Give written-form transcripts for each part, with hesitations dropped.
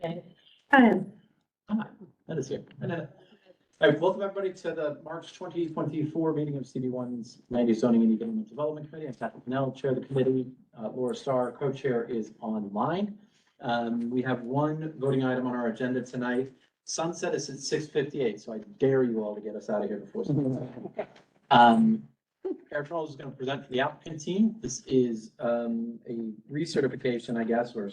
Okay. I am. That is here. All right, welcome everybody to the March 2024 meeting of CD1's Land Use Zoning and Economic Development Committee. I'm Patrick Pennell, chair of the committee. Laura Starr, co-chair, is online. We have one voting item on our agenda tonight. Sunset is at 6:58, so I dare you all to get us out of here before sunset. Eric Charles is going to present for the applicant team. This is a recertification, I guess, or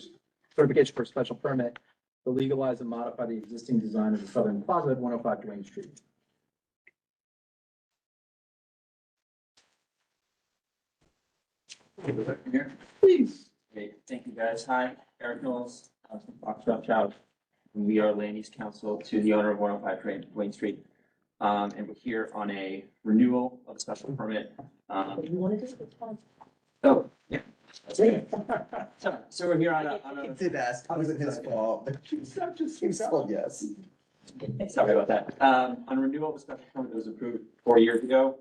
certification for a special permit to legalize and modify the existing design of the Southern Plaza at 105 Duane Street. Here. Please. Okay, thank you guys. Hi, Eric Knowles, from Foxtrot Child. We are land use counsel to the owner of 105 Duane Street. And we're here on a renewal of a special permit. You want to do this one? Oh, yeah. So we're here on He a, did ask, it wasn't his fault. He said yes. sorry about that. On renewal of a special permit that was approved 4 years ago.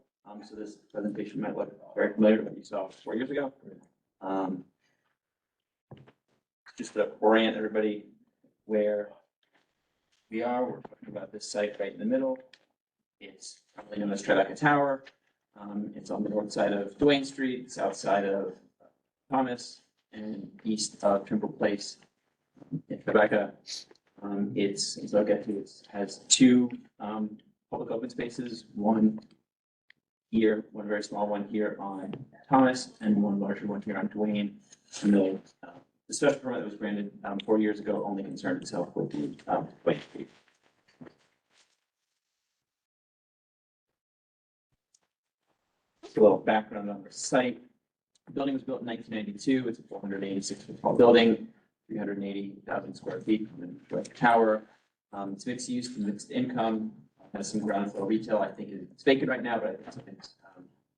So this presentation might look very familiar to what you saw 4 years ago. Just to orient everybody where we are, we're talking about this site right in the middle. It's probably known as Tribeca Tower. It's on the north side of Duane Street, south side of Thomas, and east of Trimble Place in Tribeca. It's, as I'll get to, it has two public open spaces, one here, one very small one here on Thomas, and one larger one here on Duane. And the special permit that was granted 4 years ago only concerned itself with the Duane Street. A little background on the site. The building was built in 1992. It's a 486-foot tall building, 380,000 square feet from the tower. It's mixed use, mixed income, has some ground floor retail. I think it's vacant right now, but I think something's,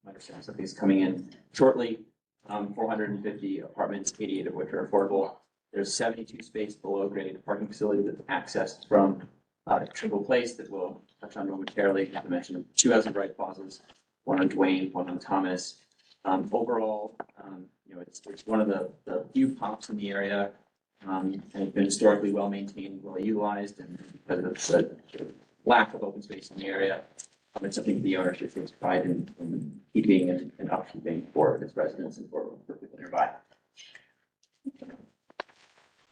my understanding something's coming in shortly. 450 apartments, 88 of which are affordable. There's 72 space below grade parking facility that's accessed from Trimble Place that we'll touch on momentarily. I mentioned two housing right plazas, one on Duane, one on Thomas. Overall, it's one of the few pops in the area, and it's been historically well maintained, well utilized, and because of the lack of open space in the area, it's something the ownership takes pride in keeping and upkeeping for its residents and for people nearby.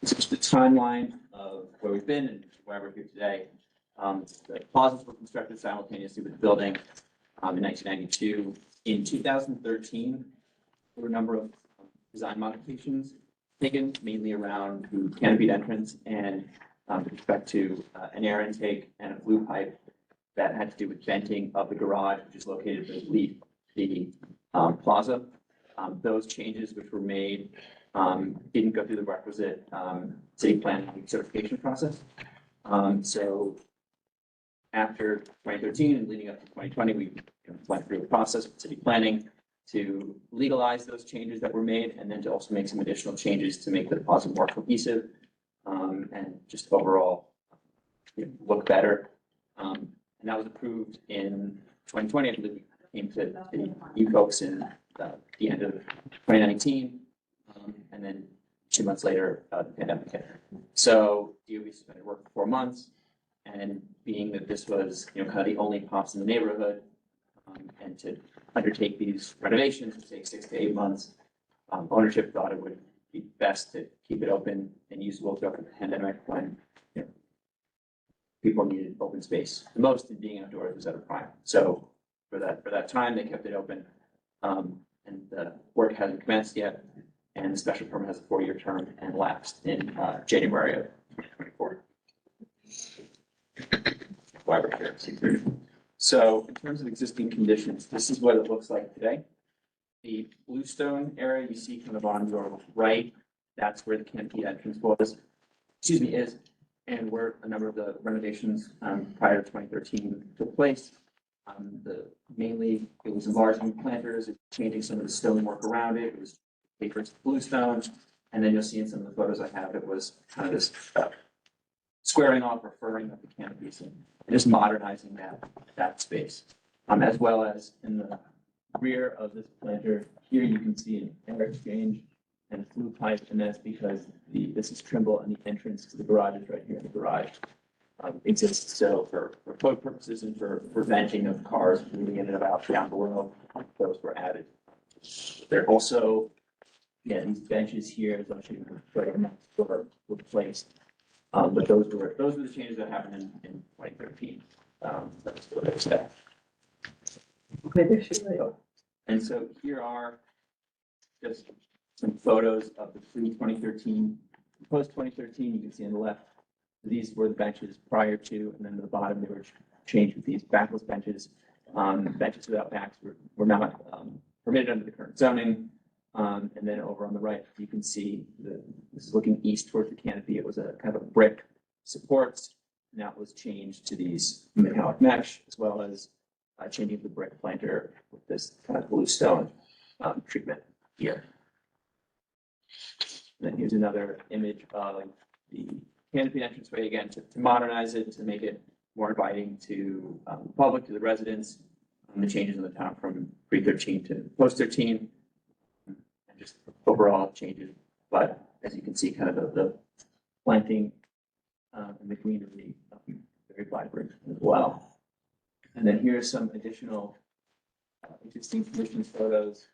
This is the timeline of where we've been and why we're here today. The plazas were constructed simultaneously with the building in 1992. In 2013, there were a number of design modifications taken, mainly around the canopied entrance and with respect to an air intake and a flue pipe that had to do with venting of the garage, which is located beneath the plaza. Those changes which were made didn't go through the requisite city planning certification process. So after 2013 and leading up to 2020, we went through a process with city planning to legalize those changes that were made, and then to also make some additional changes to make the plaza more cohesive and just overall look better. And that was approved in 2020. I believe it came to you folks in the end of 2019, and then 2 months later, the pandemic hit. So DOE suspended work for 4 months. And being that this was, kind of the only pops in the neighborhood, and to undertake these renovations would take 6 to 8 months, ownership thought it would be best to keep it open and usable throughout the pandemic when people needed open space the most, and being outdoors was at a prime. So for that time, they kept it open, and the work hasn't commenced yet, and the special permit has a 4-year term and lapsed in January of 2024. Why we're here. So in terms of existing conditions, this is what it looks like today. The bluestone area you see kind of on your right, that's where the canopy entrance is, and where a number of the renovations prior to 2013 took place. Mainly it was enlarging planters, changing some of the stonework around it. It was paper to bluestone, and then you'll see in some of the photos I have, it was kind of this squaring off or furring of the canopies and just modernizing that space, as well as in the rear of this planter. Here you can see an air exchange and a flue pipe, and that's because this is Trimble and the entrance to the garage is right here in the garage. Exists so for code purposes and for venting of cars moving in and out down below, those were added. They're also, yeah, these benches here, as I'm showing you, were replaced. But those were the changes that happened in 2013. That's what I said. Okay, there she is. And so here are just some photos of the pre-2013, post-2013. You can see on the left, these were the benches prior to, and then at the bottom they were changed with these backless benches. Benches without backs were not permitted under the current zoning. And then over on the right, you can see this is looking east towards the canopy. It was a kind of a brick supports. Now it was changed to these metallic mesh, as well as changing the brick planter with this kind of bluestone treatment here. And then here's another image of the canopy entranceway, again, to modernize it, to make it more inviting to the public, to the residents. The changes in the town from pre-13 to post-13, and just overall changes. But as you can see, kind of the planting and the greenery very vibrant as well. And then here's some additional existing conditions photos.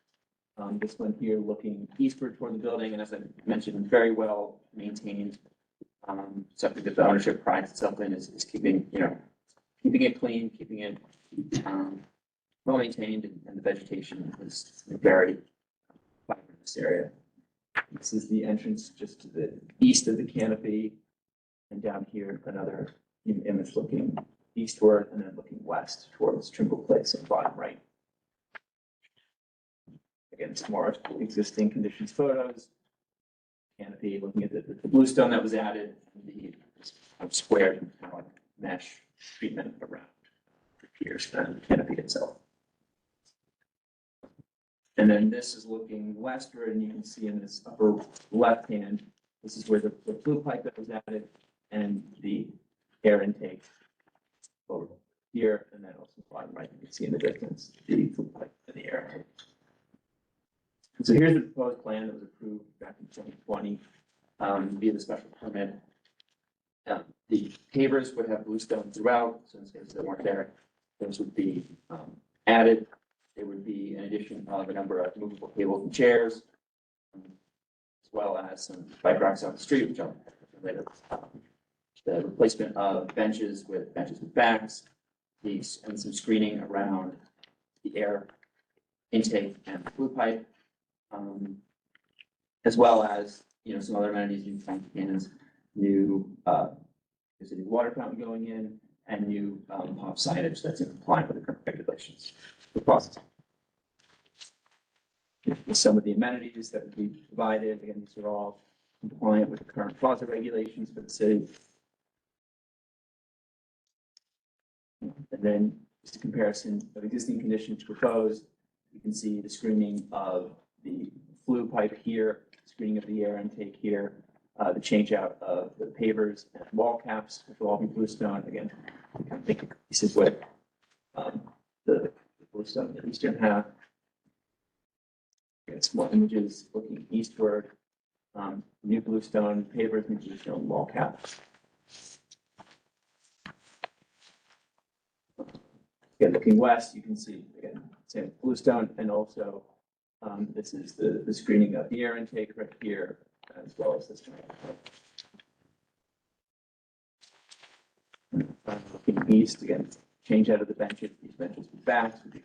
This one here looking eastward toward the building, and as I mentioned, very well maintained. Something that the ownership prides itself in is keeping it clean, keeping it well maintained, and the vegetation is very vibrant in this area. This is the entrance just to the east of the canopy, and down here another image looking eastward and then looking west towards Trimble Place in the bottom right. Again, some more existing conditions photos. Canopy, looking at the bluestone that was added, the squared kind of like mesh treatment around here's the canopy itself. And then this is looking westward, and you can see in this upper left hand, this is where the flue pipe that was added and the air intake over here, and then also bottom right, you can see in the distance the flue pipe and the air intake. And so here's the proposed plan that was approved back in 2020 via the special permit. The pavers would have bluestone throughout, so in this case they weren't there. Those would be added. There would be, in addition, a number of movable tables and chairs, as well as some bike racks on the street, which I'll later. The replacement of benches with backs, and some screening around the air intake and the flue pipe, as well as some other amenities, new fountain cans, there's a new water fountain going in, and new pop signage that's in compliance with the current regulations. The process. Some of the amenities that would be provided, again, these are all compliant with the current plaza regulations for the city. And then just a comparison of existing conditions proposed. You can see the screening of the flue pipe here, screening of the air intake here, the change out of the pavers and wall caps, which will all be bluestone. Again, I think this is what the bluestone in the eastern half. It's more images looking eastward. New bluestone pavers, new bluestone wall caps. Again, looking west, you can see again same bluestone, and also this is the screening of the air intake right here, as well as this one. Looking east, again, change out of the benches. These benches with backs with the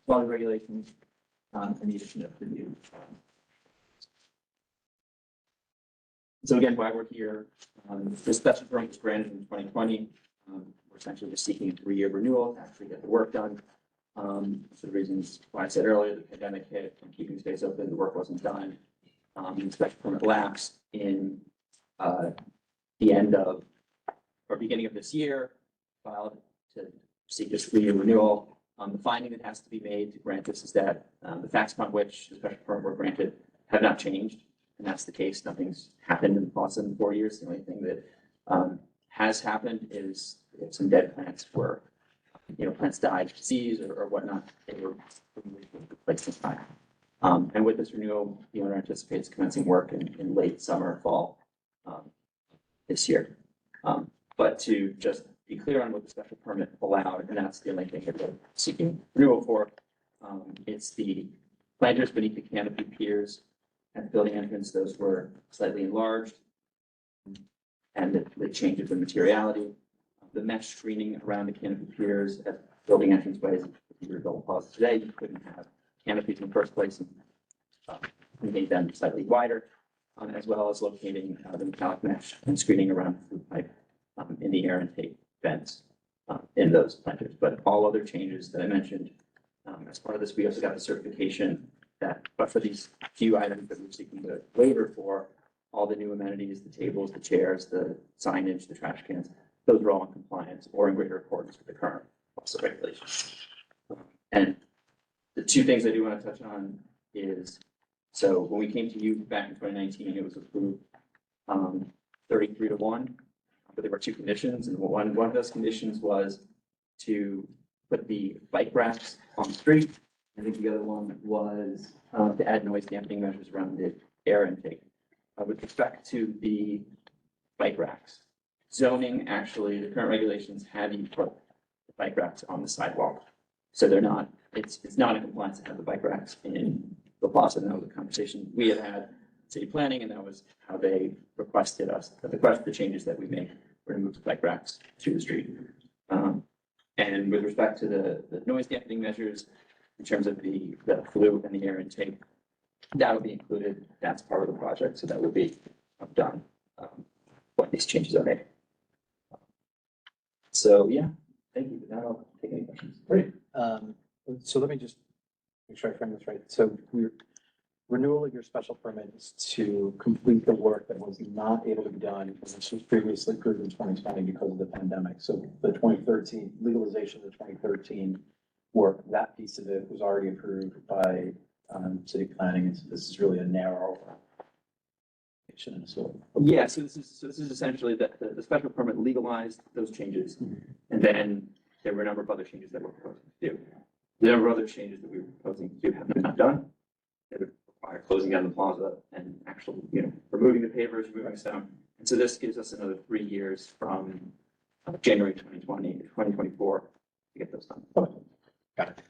quality regulations, and the addition of the new. So again, why we're here, the special permit was granted in 2020. We're essentially just seeking a 3-year renewal to actually get the work done. For the reasons why I said earlier, the pandemic hit and keeping space open, the work wasn't done. The special permit lapsed in the end of or beginning of this year, filed to seek this 3-year renewal. The finding that has to be made to grant this is that the facts upon which the special permit were granted have not changed, and that's the case. Nothing's happened in the past 4 years. The only thing that has happened is if some dead plants were, plants died of disease or whatnot, they were replaced in time. And with this renewal, the owner anticipates commencing work in late summer, fall this year. But to just be clear on what the special permit allowed, and that's the only thing that we're seeking renewal for, it's the planters beneath the canopy piers at the building entrance. Those were slightly enlarged, and the change of the materiality. The mesh screening around the canopy piers at building entranceways. If you were to build a plaza today, you couldn't have canopies in the first place, and we made them slightly wider, as well as locating the metallic mesh and screening around the food pipe in the air intake vents in those planters. But all other changes that I mentioned, as part of this, we also got the certification that, but for these few items that we're seeking the waiver for, all the new amenities, the tables, the chairs, the signage, the trash cans, those are all in compliance or in greater accordance with the current also regulations. And the two things I do want to touch on is, so when we came to you back in 2019, it was approved 33-1, but there were two conditions, and one of those conditions was to put the bike racks on the street. I think the other one was to add noise dampening measures around the air intake. With respect to the bike racks, zoning, actually, the current regulations have you put the bike racks on the sidewalk. So they're not, it's not in compliance to have the bike racks in the plaza. And that was a conversation we had city planning, and that was how they requested us, the changes that we make were to move the bike racks to the street. And with respect to the noise dampening measures, in terms of the flue and the air intake, that will be included. That's part of the project, so that will be done when these changes are made. So yeah, thank you. Now I'll take any questions. Great. So let me just make sure I frame this right. So renewal of your special permit is to complete the work that was not able to be done, which was previously approved in 2020 because of the pandemic. So the 2013 legalization of the 2013 work, that piece of it was already approved by city planning. This is really a narrow. So Yeah, so this is essentially that the special permit legalized those changes, and then there were a number of other changes that we're proposing to do. The number of other changes that we were proposing to do have been not done. They would require closing down the plaza and actually, removing the pavers, removing stone. And so this gives us another 3 years from January 2020 to 2024 to get those done. got it.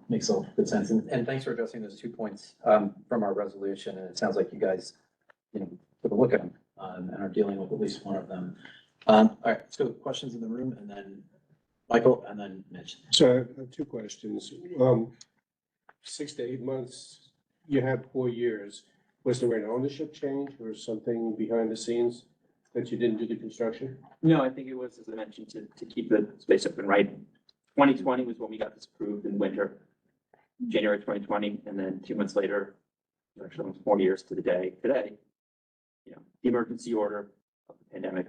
Makes a lot of good sense. And thanks for addressing those 2 points from our resolution. And it sounds like you guys, took a look at them and are dealing with at least one of them. All right, let's go with questions in the room, and then Michael, and then Mitch. So I have two questions. 6 to 8 months, you had 4 years. Was there an ownership change or something behind the scenes that you didn't do the construction? No, I think it was, as I mentioned, to keep the space open, right? 2020 was when we got this approved in winter, January 2020, and then 2 months later, actually almost 4 years to the day today, the emergency order of the pandemic,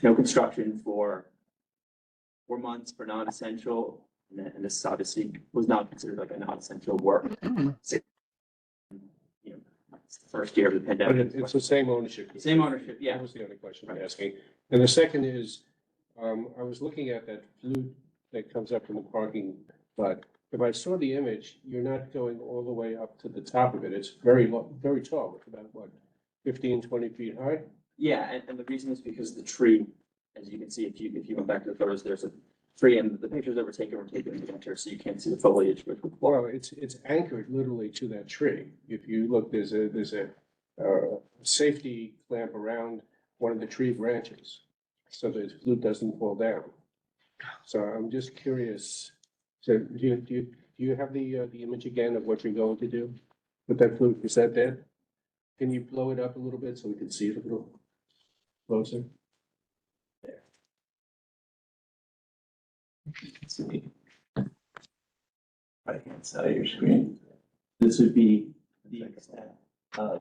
no construction for 4 months for non-essential, and this obviously was not considered like a non-essential work. It's the first year of the But pandemic. it's the same ownership. Same ownership, yeah. That was the only question I'm asking. And the second is, I was looking at that flute that comes up from the parking lot. If I saw the image, you're not going all the way up to the top of it. It's very low, very tall. It's about 15, 20 feet high? Yeah, and the reason is because the tree, as you can see, if you went back to the photos, there's a tree, and the pictures that were taken in the winter, so you can't see the foliage. Well, it's anchored literally to that tree. If you look, there's a safety clamp around one of the tree branches, so the flute doesn't fall down. So I'm just curious. So do you have the image again of what you're going to do with that flute? Is that there? Can you blow it up a little bit so we can see it a little closer? See. Right-hand side of your screen. This would be the extent. So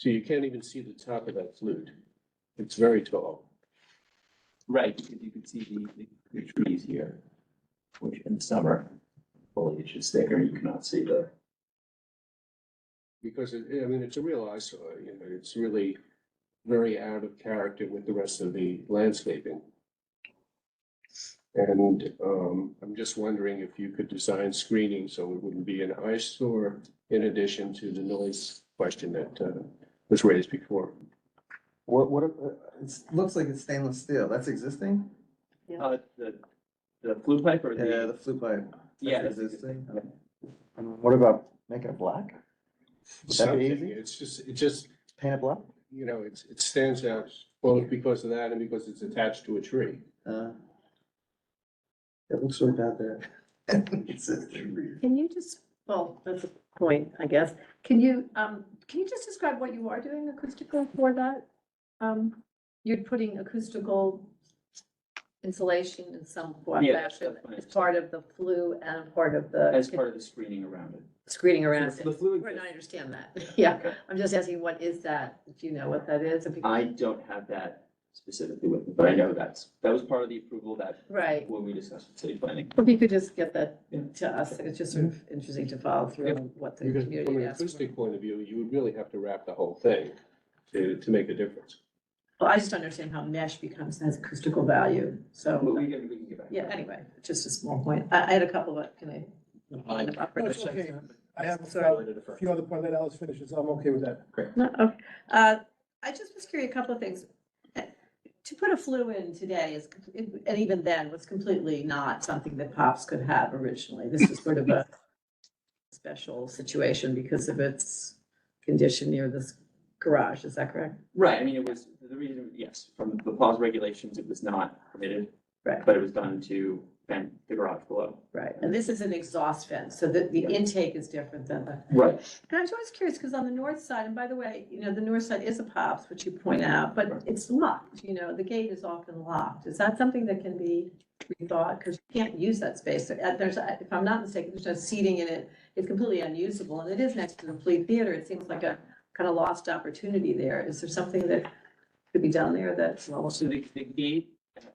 you can't even see the top of that flute. It's very tall. Right, because you can see the trees here, which in summer foliage is thicker, you cannot see the. Because it's a real eyesore, it's really very out of character with the rest of the landscaping. And I'm just wondering if you could design screening so it wouldn't be an eyesore in addition to the noise question that was raised before. What, it looks like it's stainless steel. That's existing? The flue pipe or Yeah, the flue pipe. Yeah, That's that's existing. existing. What about making it black? Would that be Something, easy? it just, Paint it black? you know, it stands out both because of that and because it's attached to a tree. It looks really bad there. It's a tree. Can you just, well, that's a point, I guess. Can you just describe what you are doing acoustical for that? You're putting acoustical insulation in some Yeah, that's fashion fine. as part of the flue and part of the As part of the screening around it. screening around So it. the flue Right, exists. I understand that. Yeah, Okay. I'm just asking, what is that? Do you know what that is? I don't have that specifically with me, but I know that was part of the approval that Right. when we discussed with city planning. If you could just get that Yeah. to us, it's just sort of interesting to follow through Yeah. on what the Because from community an asks for. acoustic point of view, you would really have to wrap the whole thing to make a difference. Well, I just don't understand how mesh has acoustical value, But so, we can get back. yeah, anyway, just a small point. I had a couple, but can I? I- it's okay. I have Sorry. a few other points, let Alice finish, so I'm okay with that. No, okay. I just was curious, a couple of things. To put a flue in today is, and even then, was completely not something that Pops could have originally. This was sort of a special situation because of its condition near this garage, is that correct? Right, I mean, it was, the reason, yes, from the PAWS regulations, it was not permitted. Right. But it was done to vent the garage below. Right, and this is an exhaust vent, so the intake is different than the. Right. And I was always curious, because on the north side, and by the way, the north side is a Pops, which you point out, but it's locked, the gate is often locked. Is that something that can be rethought? Because you can't use that space. If I'm not mistaken, there's no seating in it. It's completely unusable, and it is next to the Fleet Theater. It seems like a kind of lost opportunity there. Is there something that could be done there that's, well, So the gate,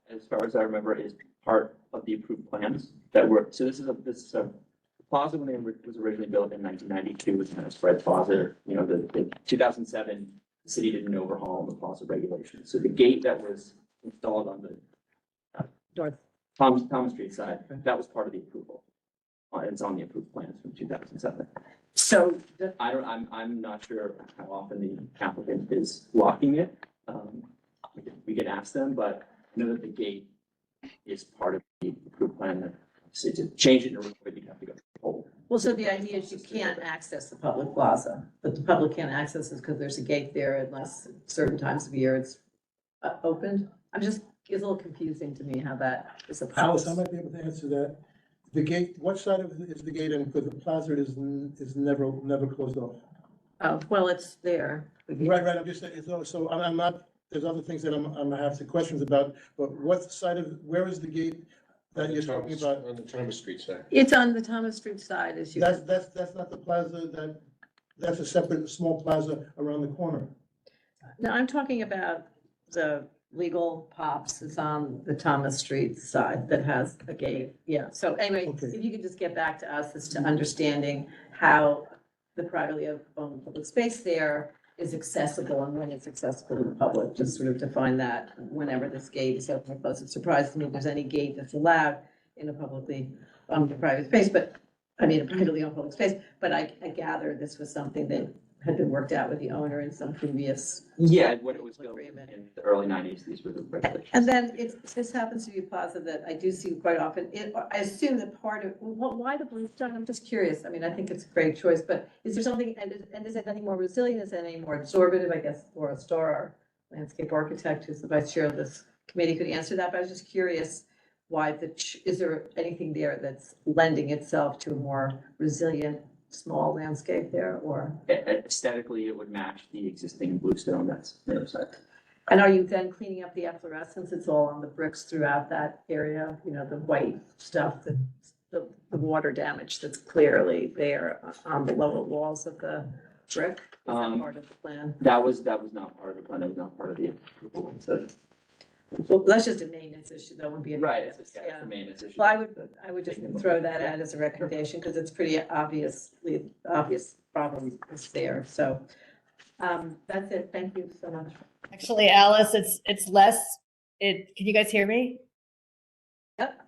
as far as I remember, is part of the approved plans that were, so this is a plaza when it was originally built in 1992, was kind of spread plaza. The 2007, the city did an overhaul of the plaza regulations. So the gate that was installed on the North. Thomas Street side, that was part of the approval. It's on the approved plans from 2007. so the I'm not sure how often the applicant is locking it. We can ask them, but I know that the gate is part of the approved plan. That so to change it, you'd have to go. Well, so the idea is you can't access the public plaza, but the public can't access it because there's a gate there unless certain times of year it's opened. It's a little confusing to me how that is a Alice, I policy. might be able to answer that. The gate, what side of it is the gate in? Because the plaza is never closed off. Oh, well, it's there. Right, I'm just saying, so I'm not, there's other things that I'm gonna have some questions about, but where is the gate that you're talking about? On the Thomas Street side. It's on the Thomas Street side as you. That's not the plaza, that's a separate, small plaza around the corner. No, I'm talking about the legal Pops is on the Thomas Street side that has a gate. Yeah, so anyway, Okay. if you could just get back to us as to understanding how the privately owned public space there is accessible and when it's accessible to the public, just sort of define that whenever this gate is open or closed. It surprised me if there's any gate that's allowed in a publicly owned private space, a privately owned public space, but I gather this was something that had been worked out with the owner in some previous. Yeah, when it was built Agreement. in the early 90s, these were the regulations. And then this happens to be a plaza that I do see quite often. I assume that part of, why the bluestone? I'm just curious. I mean, I think it's a great choice, but is there something, and is it any more resilient? Is it any more absorbative? I guess Laura Starr, our landscape architect, who's the vice chair of this committee, could answer that. But I was just curious why is there anything there that's lending itself to a more resilient small landscape there, or? Aesthetically, it would match the existing bluestone that's on the other side. And are you then cleaning up the efflorescence? It's all on the bricks throughout that area, the white stuff, the water damage that's clearly there on the lower walls of the brick? Is that part of the plan? That was not part of the plan. That was not part of the approval. So, Well, that's just a maintenance issue. That wouldn't be. right, it's Yeah. the maintenance issue. Well, I would just throw that out as a recommendation because it's pretty obvious problem is there. So, that's it. Thank you so much. Actually, Alice, it's less, can you guys hear me? Yep.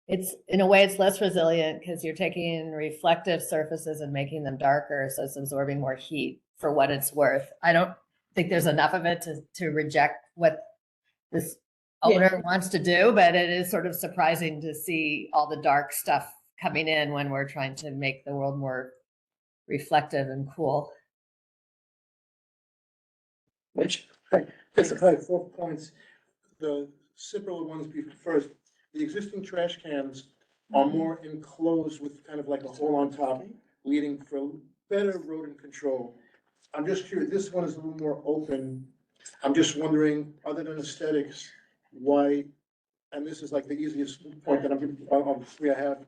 It's, in a way, it's less resilient because you're taking reflective surfaces and making them darker, so it's absorbing more heat for what it's worth. I don't think there's enough of it to reject what this owner wants to do, but it is sort of surprising to see all the dark stuff coming in when we're trying to make the world more reflective and cool. Mitch? Just to clarify 4 points, the simpler ones first, the existing trash cans are more enclosed with kind of like a hole on top, leading for better rodent control. I'm just curious, this one is a little more open. I'm just wondering, other than aesthetics, why, and this is like the easiest point that I'm giving, of the three I have,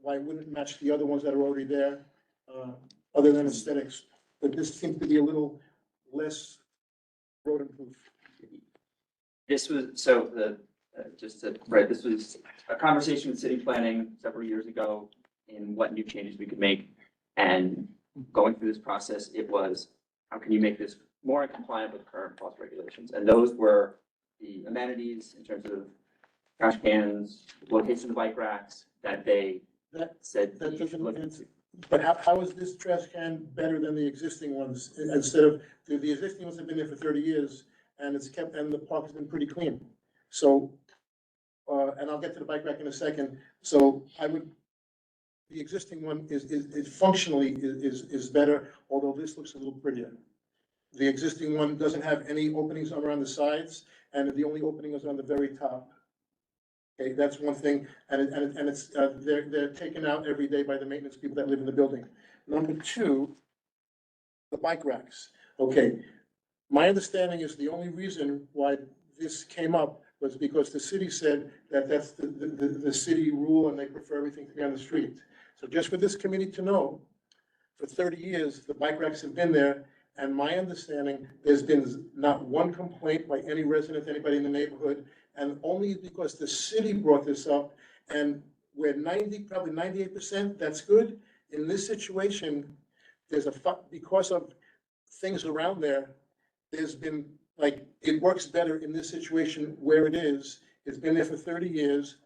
why wouldn't it match the other ones that are already there? Other than aesthetics, but this seems to be a little less rodent proof. This was, so the, right, this was a conversation with city planning several years ago in what new changes we could make. And going through this process, it was, how can you make this more compliant with current policy regulations? And those were the amenities in terms of trash cans, location of bike racks, that they That- said. that you doesn't should look make into. But how is this trash can better than the existing ones? Instead of, the existing ones have been there for 30 years and it's kept, and the park has been pretty clean. So, and I'll get to the bike rack in a second. So the existing one is functionally is better, although this looks a little prettier. The existing one doesn't have any openings around the sides and the only opening is on the very top. Okay, that's one thing, and it's, they're taken out every day by the maintenance people that live in the building. Number two, the bike racks. Okay, my understanding is the only reason why this came up was because the city said that that's the city rule and they prefer everything to be on the street. So just for this committee to know, for 30 years, the bike racks have been there, and my understanding, there's been not one complaint by any resident, anybody in the neighborhood, and only because the city brought this up, and we're probably 98%, that's good. In this situation, there's because of things around there, there's been, like, it works better in this situation where it is. It's been there for 30 years.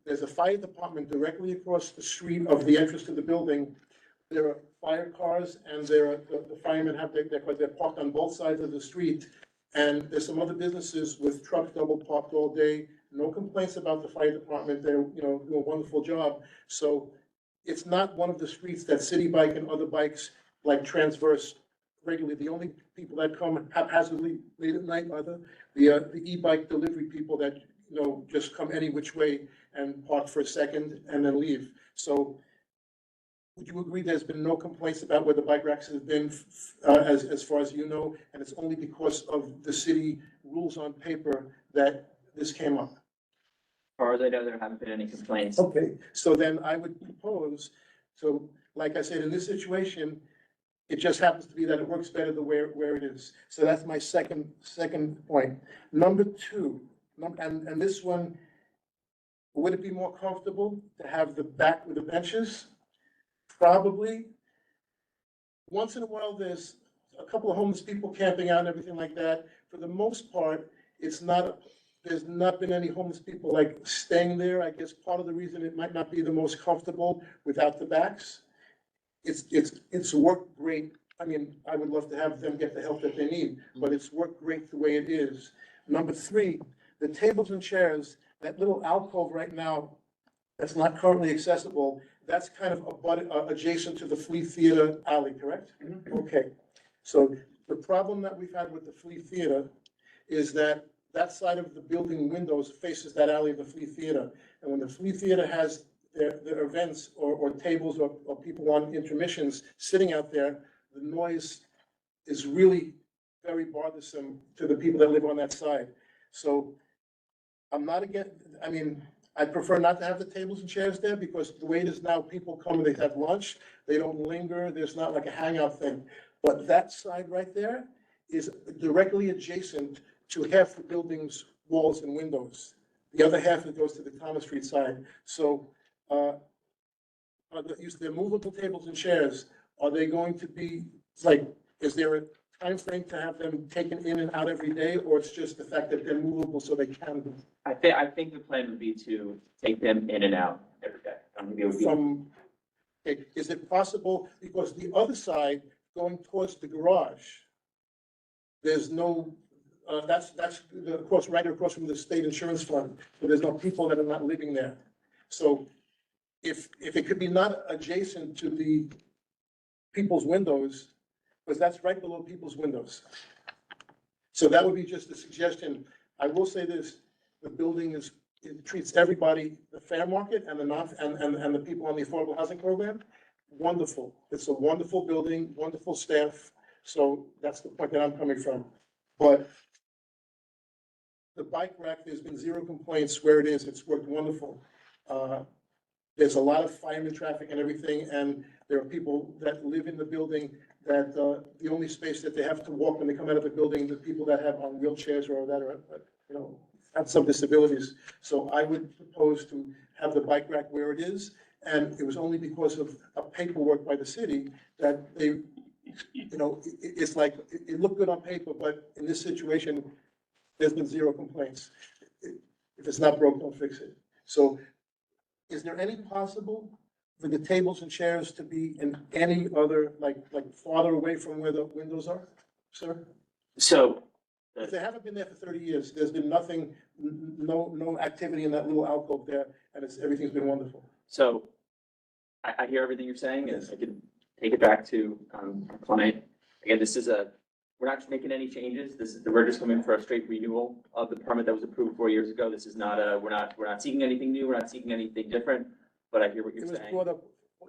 There's a fire department directly across the street of the entrance to the building. There are fire cars and the firemen have their cars, they're parked on both sides of the street. And there's some other businesses with trucks double parked all day, no complaints about the fire department, they're, do a wonderful job. So it's not one of the streets that City Bike and other bikes like transverse regularly. The only people that come haphazardly late at night are the e-bike delivery people that, just come any which way and park for a second and then leave. So would you agree there's been no complaints about where the bike racks have been, as far as you know, and it's only because of the city rules on paper that this came up? As far as I know, there haven't been any complaints. Okay, so then I would propose, so like I said, in this situation, it just happens to be that it works better where it is. So that's my second point. Number two, and this one, would it be more comfortable to have the back with the benches? Probably. Once in a while, there's a couple of homeless people camping out and everything like that. For the most part, there's not been any homeless people like staying there. I guess part of the reason it might not be the most comfortable without the backs. It's worked great. I mean, I would love to have them get the help that they need, but it's worked great the way it is. Number three, the tables and chairs, that little alcove right now that's not currently accessible, that's kind of adjacent to the Flea Theater alley, correct? Okay, so the problem that we've had with the Flea Theater is that side of the building windows faces that alley of the Flea Theater. And when the Flea Theater has their events or tables or people on intermissions sitting out there, the noise is really very bothersome to the people that live on that side. So I'm not against, I mean, I prefer not to have the tables and chairs there because the way it is now, people come and they have lunch, they don't linger, there's not like a hangout thing. But that side right there is directly adjacent to half the building's walls and windows. The other half it goes to the Thomas Street side. So they're movable tables and chairs. Are they going to be like, is there timeframe to have them taken in and out every day, or it's just the fact that they're movable so they can be I think the plan would be to take them in and out every day. I don't think it would be. from, okay, is it possible, because the other side going towards the garage, there's no, that's of course, right across from the state insurance fund, so there's no people that are not living there. So if it could be not adjacent to the people's windows, because that's right below people's windows. So that would be just a suggestion. I will say this, the building it treats everybody, the fair market and the non, and the people on the affordable housing program, wonderful. It's a wonderful building, wonderful staff, so that's the point that I'm coming from. But the bike rack, there's been zero complaints where it is, it's worked wonderful. There's a lot of fireman traffic and everything, and there are people that live in the building that, the only space that they have to walk when they come out of the building, the people that have on wheelchairs or that are, you know, have some disabilities. So I would propose to have the bike rack where it is, and it was only because of a paperwork by the city that they, you know, it's like, it looked good on paper, but in this situation, there's been zero complaints. If it's not broke, don't fix it. So is there any possible for the tables and chairs to be in any other, like farther away from where the windows are, sir? So, If they haven't been there for 30 years, there's been nothing, no activity in that little alcove there, and everything's been wonderful. so I hear everything you're saying, and I can take it back to, our client. Again, we're not making any changes. We're just coming for a straight renewal of the permit that was approved 4 years ago. This is not we're not seeking anything new. We're not seeking anything different, but I hear what It you're was saying. brought up,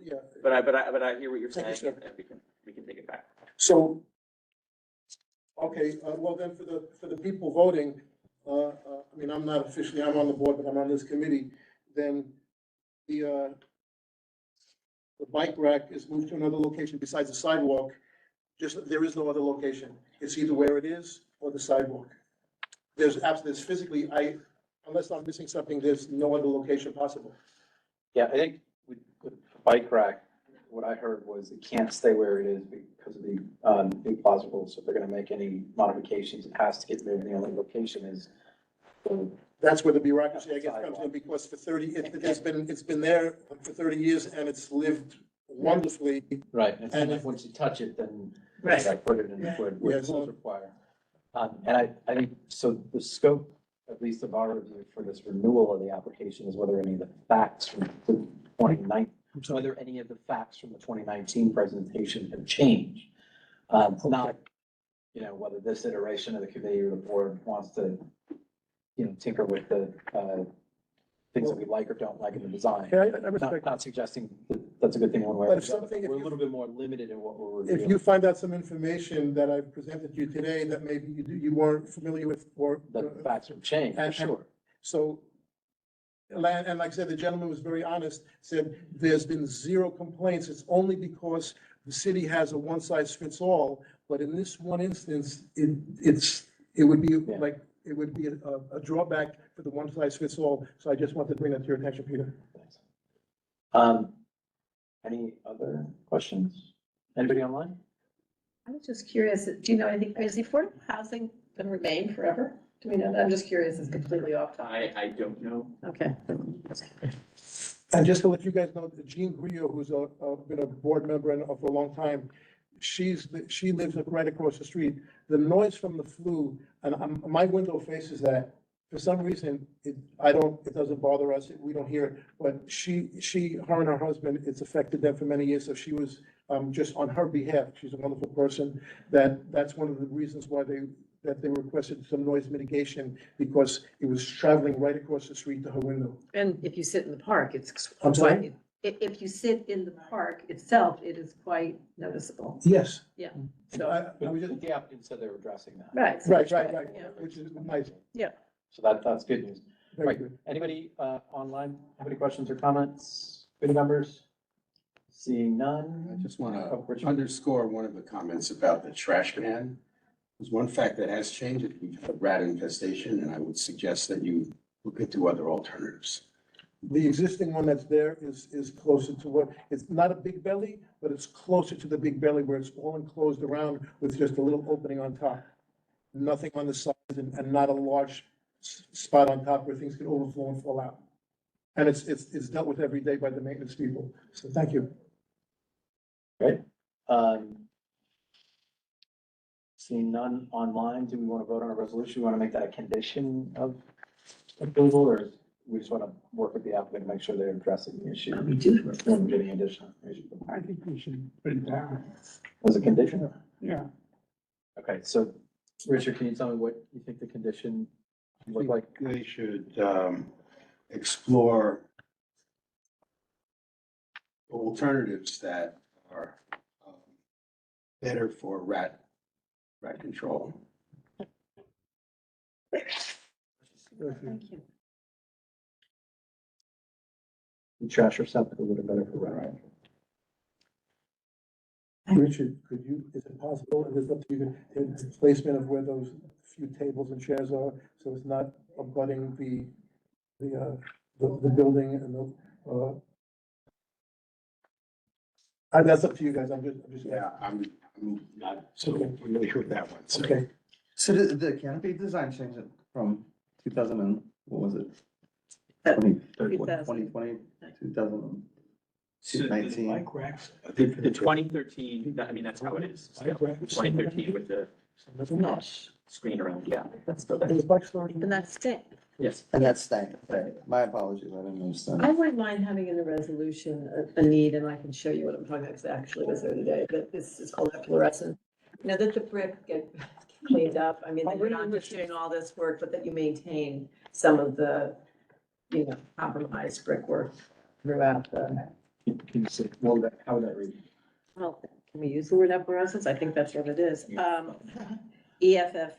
yeah. But I hear what you're Thank you, saying, sir. and we can take it back. So, okay, well then, for the people voting, I mean, I'm not officially, I'm on the board, but I'm on this committee, then the bike rack is moved to another location besides the sidewalk. Just, there is no other location. It's either where it is or the sidewalk. There's physically, unless I'm missing something, there's no other location possible. Yeah, I think with the bike rack, what I heard was it can't stay where it is because of the new plaza rules. So if they're gonna make any modifications, it has to get moved. The only location is That's where the bureaucracy, I guess, comes in, because for 30, it's been there for 30 years, and it's lived wonderfully. right. And And then if- once you touch it, then Right. like, put it in Yeah. where Yeah, the so- rules require. And I think, so the scope, at least of our review for this renewal of the application is whether any of the facts from the 2019, whether any of the facts from the 2019 presentation have changed. Not, you know, whether this iteration of the committee or the board wants to, you know, tinker with the things that we like or don't like in the design. Yeah, I respect Not suggesting that that's a good thing one way or But if the other. something- if We're a you- little bit more limited in what we're If reviewing. you find out some information that I've presented to you today that maybe you weren't familiar with, or. The facts have changed, for And- sure. So, and like I said, the gentleman was very honest, said there's been zero complaints. It's only because the city has a one-size-fits-all, but in this one instance, it would be Yeah. like, it would be a drawback for the one-size-fits-all. So I just wanted to bring that to your attention, Peter. Thanks. Any other questions? Anybody online? I was just curious, do you know anything, is the affordable housing gonna remain forever? Do we know that? I'm just curious, it's completely off topic. I don't know. Okay. And just to let you guys know, Jean Grillo, who's been a board member for a long time, she lives right across the street. The noise from the flue, and my window faces that. For some reason, it doesn't bother us. We don't hear it. But her and her husband, it's affected them for many years. So she was just on her behalf. She's a wonderful person. That's one of the reasons why they requested some noise mitigation, because it was traveling right across the street to her window. And if you sit in the park, it's. I'm sorry? If you sit in the park itself, it is quite noticeable. Yes. So, I was just, The applicant said they were addressing that. right. right, Yeah. which is nice. So that's good news. Very Right. good. Anybody online have any questions or comments? Committee members? Seeing none? I just want Oh, to Richard? underscore one of the comments about the trash can. There's one fact that has changed. We've had rat infestation, and I would suggest that you look into other alternatives. The existing one that's there is closer to what, it's not a big belly, but it's closer to the big belly where it's all enclosed around with just a little opening on top. Nothing on the sides and not a large spot on top where things can overflow and fall out. And it's dealt with every day by the maintenance people. So thank you. Seeing none online, do we want to vote on a resolution? We want to make that a condition of approval, or we just want to work with the applicant to make sure they're addressing the issue? We do. And getting additional information. I think we should put it down. As a condition? Yeah. Okay, so Richard, can you tell me what you think the condition would look like? They should explore alternatives that are better for rat control. Thank you. Trash receptacle would have better for rat. Richard, could you, is it possible, and it's up to you, the placement of where those few tables and chairs are, so it's not abutting the building and the, that's up to you guys, I'm just. Yeah, I'm not so Okay. familiar with that one. So Okay, So the canopy design changed it from 2000 and, what was it? Uh, 2020, 2000. So the- 19. The 2013, I mean, that's how it is. still. 2013 with the Mesh. screen around, yeah. And that's staying. Yes. And that's staying, okay. My apologies, I didn't understand. I wouldn't mind having in the resolution a need, and I can show you what I'm talking about, because I actually was there today, but this is called fluorescent. You know, that the brick get cleaned up, I mean, that you're not just doing all this work, but that you maintain some of the, compromised brickwork throughout the. Can you say, how would that read? Well, can we use the word efflorescence? I think that's what it is. EFFLORESCENCE.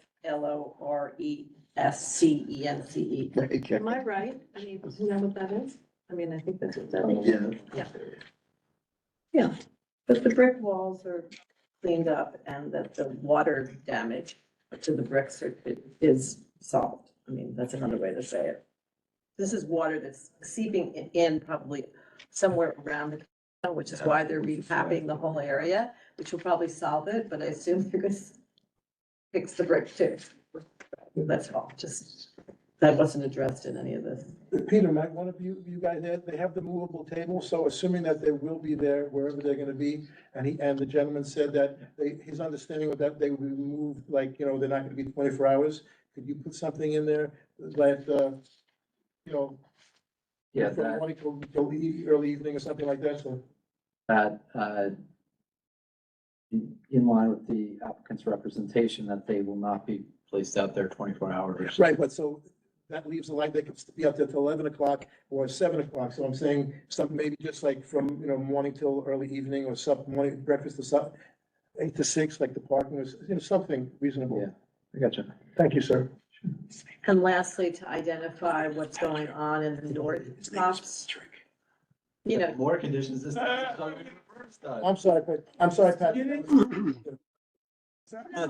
Okay. Am I right? I mean, you know what that is? I mean, I think that's what that is. Yeah. Yeah, but the brick walls are cleaned up and that the water damage to the bricks is solved. I mean, that's another way to say it. This is water that's seeping in probably somewhere around the, canal, which is why they're recapping the whole area, which will probably solve it, but I assume they're gonna fix the brick too. That's all, just, that wasn't addressed in any of this. Peter, Matt, one of you guys, they have the movable table, so assuming that they will be there wherever they're gonna be, and the gentleman said that his understanding was that they would be moved, like, they're not gonna be 24 hours. Could you put something in there that, Yeah, from that, morning till early evening or something like that, so. that, in line with the applicant's representation that they will not be placed out there 24 hours. Right, but so that leaves the light, they could be up there till 11 o'clock or 7 o'clock, so I'm saying something maybe just like from, morning till early evening or morning breakfast to 8 to 6, like the parking was, something reasonable. Yeah. I gotcha. Thank you, sir. And lastly, to identify what's going on in the north tops. More conditions this time. I'm sorry, Pat. Sorry, no,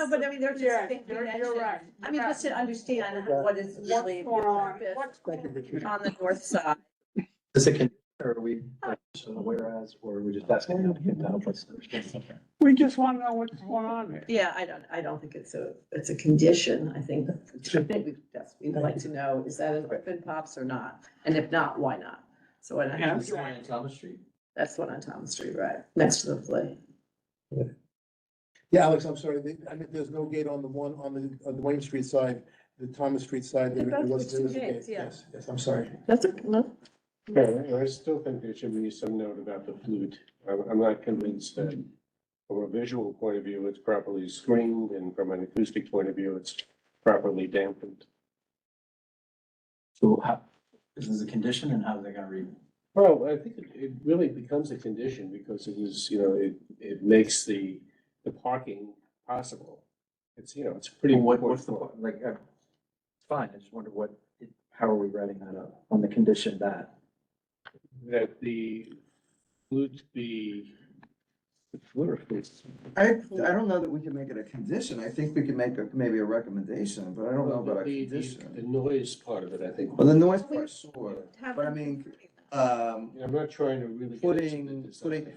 but I mean, they're Yeah, just. you're right. I mean, just to understand what is really What's going on? purpose on the north side. Is it condition, or are we, whereas, or are we just asking the applicant to help us understand something? We just want to know what's going on there. Yeah, I don't think it's a condition. I think we'd like to know, is that an open pops or not? And if not, why not? So what Yeah. Is the one on Thomas Street? that's one on Thomas Street, right, next to the play. Yeah, Alex, I'm sorry, there's no gate on the one, on the Wayne Street side, the Thomas Street side. They're both was two a gate. gates, yeah. Yes, I'm sorry. That's no. Yeah, I still think there should be some note about the flute. I'm not convinced that from a visual point of view, it's properly screened, and from an acoustic point of view, it's properly dampened. So how, is this a condition and how are they gonna read? Well, I think it really becomes a condition because it is, it makes the parking possible. It's, it's pretty. What's the, it's fine, I just wonder how are we writing that up on the condition that? That the flute be I don't know that we can make it a condition. I think we can make maybe a recommendation, but I don't know about a The condition. noise part of it, I think. Well, the noise part, sure, but I mean, I'm not trying to really. get into the design.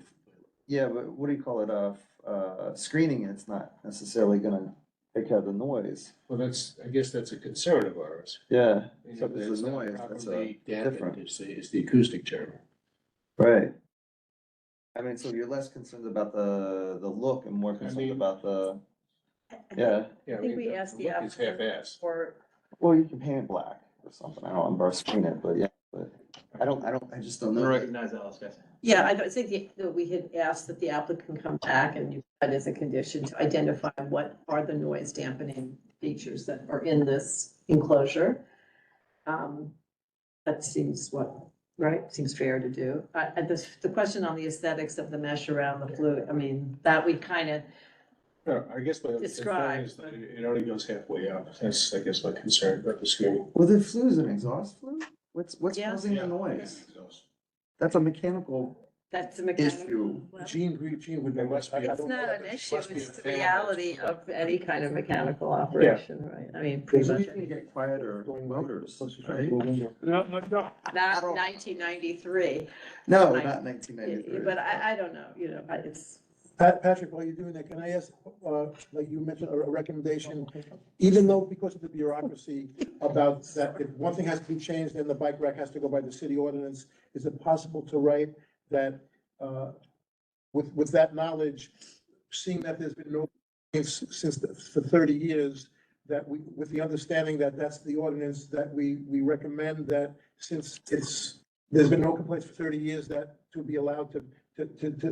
yeah, but what do you call it, screening, it's not necessarily gonna take out the noise. Well, I guess that's a concern of ours. Yeah, You know, except that there's it's a not noise, that's properly different. dampened is the acoustic term. Right. I mean, so you're less concerned about the look and more concerned mean- about the, yeah, Yeah, I think we asked the look is applicant half-assed. for, well, you can paint it black or something, I don't know, or screen it, but yeah, but I just don't I'm know. gonna that- recognize Alice, guys. yeah, I think that we had asked that the applicant come back and you put as a condition to identify what are the noise dampening features that are in this enclosure. That seems seems fair to do. And the question on the aesthetics of the mesh around the flue, I mean, that we kind of, No, I guess my concern Describe. is that it only goes halfway up. That's, I guess, my concern about the screening. Well, the flue's an exhaust flue? What's Yeah. causing the noise? That's a mechanical that's a mechanical. issue. Gene would know. Must be- I It's don't not know. an issue, must be it's a the fan reality that's- of any kind of mechanical operation, right? I mean, pretty So much, you can get quieter motors, right? No, not 1993, No, Right. not 1993. but I don't know, you know, it's. Patrick, while you're doing that, can I ask, like you mentioned, a recommendation, even though because of the bureaucracy about that, if one thing has to be changed, then the bike rack has to go by the city ordinance, is it possible to write that, with that knowledge, seeing that there's been no, for 30 years, that we, with the understanding that that's the ordinance, that we recommend that since there's been no complaints for 30 years, that to be allowed to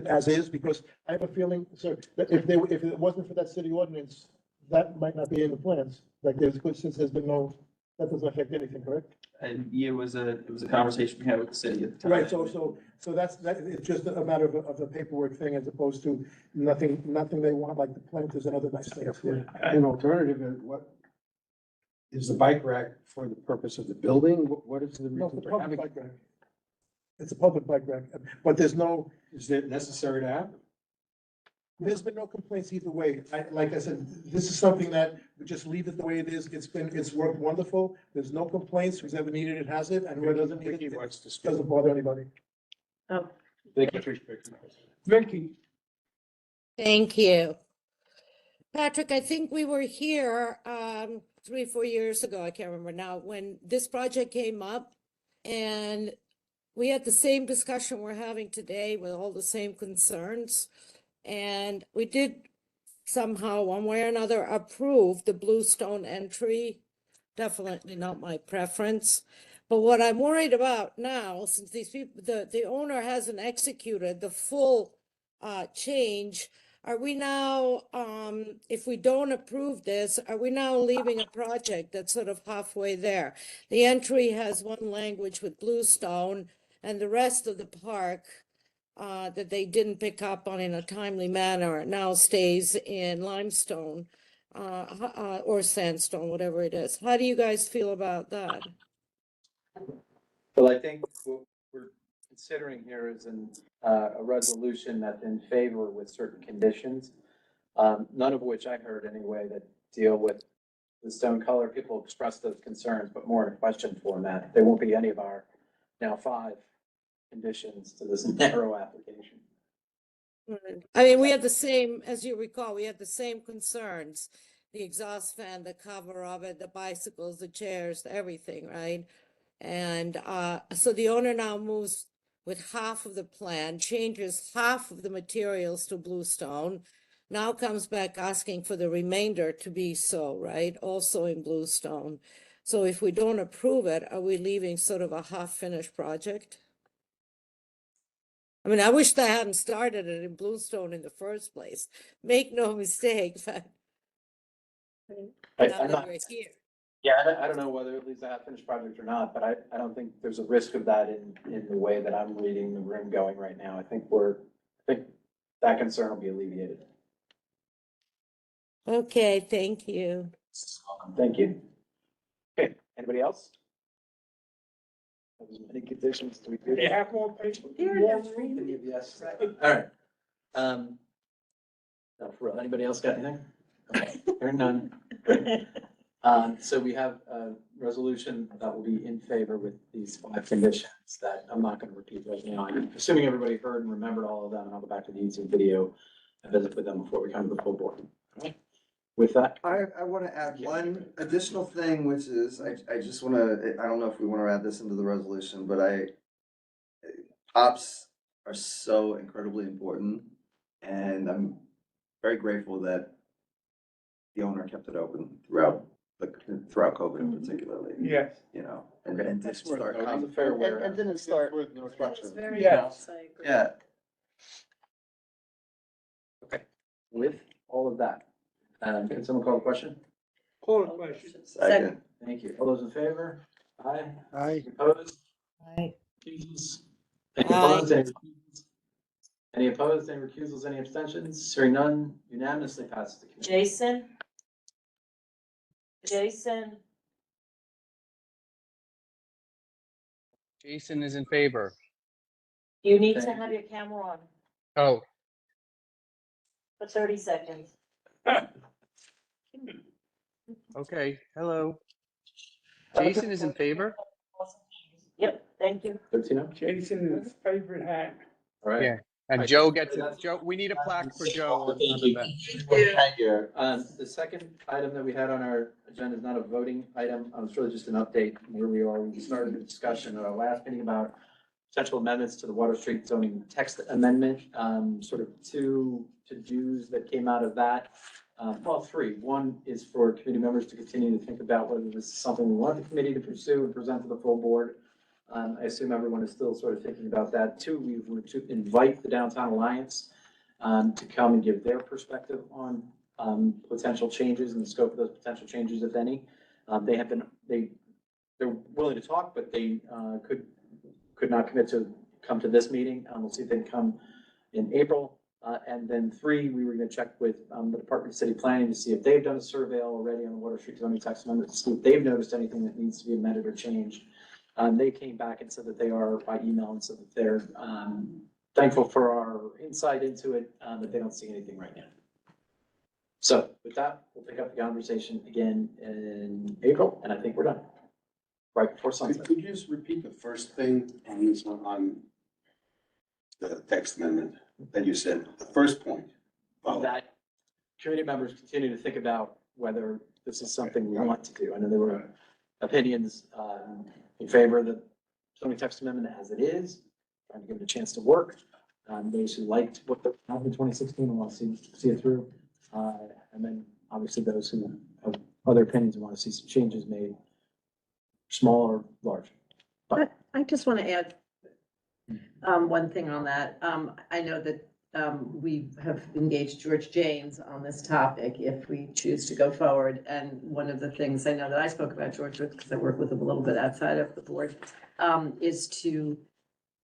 as is, because I have a feeling, sir, that if it wasn't for that city ordinance, that might not be in the plans. Like since there's been no, that doesn't affect anything, correct? And it was a conversation we had with the city at the time. Right, so that's, it's just a matter of a paperwork thing as opposed to nothing they want, like the planters and other nice things. Yeah. An alternative, what is the bike rack for the purpose of the building? What is the No, reason it's a for public having? bike rack. It's a public bike rack, but there's Is it necessary to have? been no complaints either way. Like I said, this is something that we just leave it the way it is. It's worked wonderful. There's no complaints. Who's ever needed it has it, and whoever doesn't need Vicky it, wants to it speak. doesn't bother anybody. Vicky, Thank you. Patrick, I think we were here 3-4 years ago, I can't remember now, when this project came up. And we had the same discussion we're having today with all the same concerns. And we did somehow, one way or another, approve the Bluestone entry. Definitely not my preference. But what I'm worried about now, since these people, the owner hasn't executed the full change, are we now, if we don't approve this, are we now leaving a project that's sort of halfway there? The entry has one language with Bluestone, and the rest of the park that they didn't pick up on in a timely manner now stays in limestone or sandstone, whatever it is. How do you guys feel about that? Well, I think what we're considering here is a resolution that's in favor with certain conditions, none of which I heard anyway that deal with the stone color. People express those concerns, but more in a question format. There won't be any of our now 5 conditions to this narrow application. I mean, we had the same, as you recall, we had the same concerns. The exhaust fan, the cover of it, the bicycles, the chairs, everything, right? And so the owner now moves with half of the plan, changes half of the materials to Bluestone, now comes back asking for the remainder to be so, right? Also in Bluestone. So if we don't approve it, are we leaving sort of a half-finished project? I mean, I wish they hadn't started it in Bluestone in the first place. Make no mistake, but now I'm that not, we're here. yeah, I don't know whether it leaves a half-finished project or not, but I don't think there's a risk of that in the way that I'm reading the room going right now. I think that concern will be alleviated. Okay, thank you. Thank you. Okay, anybody else? There's many conditions to be. you have more patience. Here, more that's room? Yes. All right. For real. Anybody else got anything? Okay, hearing none. So we have a resolution that will be in favor with these 5 conditions that I'm not going to repeat right now. I'm assuming everybody heard and remembered all of them, and I'll go back to the YouTube video and visit with them before we come to the full board. Okay. With that, I want to add one additional thing, which is, I just want to, I don't know if we want to add this into the resolution, but ops are so incredibly important. And I'm very grateful that the owner kept it open throughout COVID particularly, Yes. you know, and didn't That's worth start. noting. I'm fair aware. And didn't start Worth noting. construction. Very Yeah. nice, I agree. Yeah, Okay, with all of that, can someone call the question? Call the question. second. Thank you. All those in favor? Aye. I, Opposed? Right. Recusals? Any Aye. opposed? Any recusals? Any opposed? Any recusals? Any abstentions? Hearing none, unanimously passes the committee. Jason? Jason? Jason is in favor. You need to Thank have your camera on Oh, for 30 seconds. okay. Hello. Jason is in favor? Yep, thank you. 13-0? Jason's favorite hat. All right. Yeah. And Right. Joe gets it. Joe, we need a plaque for Joe on the bench. Thank you. The second item that we had on our agenda is not a voting item. It's really just an update where we are. We started a discussion at our last meeting about potential amendments to the Water Street zoning text amendment. Sort of 2 to-dos that came out of that. Well, 3. One is for committee members to continue to think about whether this is something we want the committee to pursue and present to the full board. I assume everyone is still sort of thinking about that. 2, we were to invite the Downtown Alliance to come and give their perspective on potential changes and the scope of those potential changes, if any. They're willing to talk, but they could not commit to come to this meeting. We'll see if they can come in April. And then 3, we were going to check with the Department of City Planning to see if they've done a survey already on the Water Street zoning text amendment, to see if they've noticed anything that needs to be amended or changed. They came back and said that they are by email and said that they're thankful for our insight into it, but they don't see anything right now. So with that, we'll pick up the conversation again in April, and I think we're done. Right before sunset. could you just repeat the first thing on this one, on the text amendment that you said, the first point? That committee members continue to think about whether this is something we want to do. I know there were opinions in favor of the zoning text amendment as it is, trying to give it a chance to work. Those who liked what the happened in 2016 and want to see it through. And then obviously those who have other opinions and want to see some changes made, small or large. But I just want to add one thing on that. I know that we have engaged George James on this topic if we choose to go forward. And one of the things I know that I spoke about George with, because I work with him a little bit outside of the board, is to,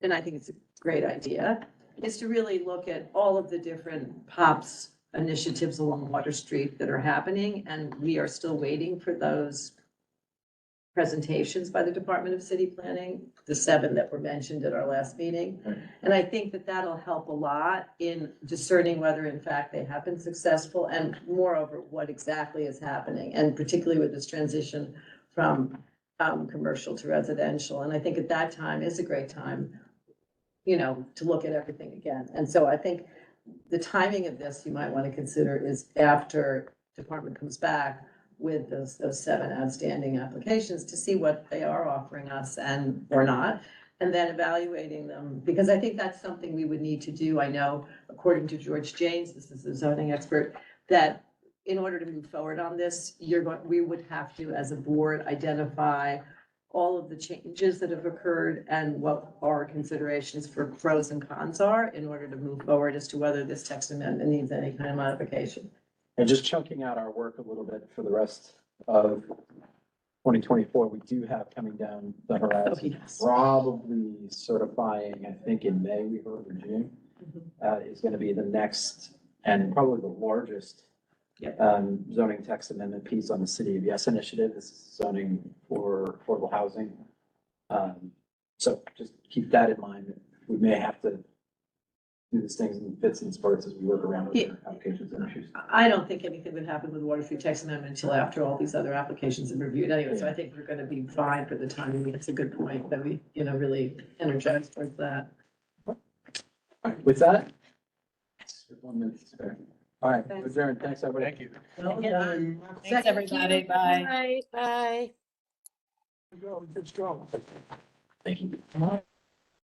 and I think it's a great idea, is to really look at all of the different POPs initiatives along Water Street that are happening. And we are still waiting for those presentations by the Department of City Planning, the 7 that were mentioned at our last meeting. Right. And I think that that'll help a lot in discerning whether in fact they have been successful, and moreover, what exactly is happening, and particularly with this transition from commercial to residential. And I think at that time is a great time, you know, to look at everything again. And so I think the timing of this you might want to consider is after department comes back with those 7 outstanding applications to see what they are offering us and or not, and then evaluating them, because I think that's something we would need to do. I know, according to George James, this is the zoning expert, that in order to move forward on this, we would have to, as a board, identify all of the changes that have occurred and what our considerations for pros and cons are in order to move forward as to whether this text amendment needs any kind of modification. And just chunking out our work a little bit for the rest of 2024, we do have coming down the horizon, yes. probably certifying, I think in May, we heard, or June, is going to be the next and probably the largest zoning text amendment piece on the City of Yes initiative. This is zoning for affordable housing. So just keep that in mind. We may have to do these things in fits and spurts as we work around with Yeah. the applications and issues. I don't think anything would happen with water free text amendment until after all these other applications are reviewed anyway, so I think we're gonna be fine for the time. I mean, it's a good point that we, really energize towards that. All right, with that. 1 minute to spare. All right, Thanks. adjourn. Thanks, everybody. Thank you. Well done. Thanks, everybody. Bye. Bye. Go, let's go. Thank you.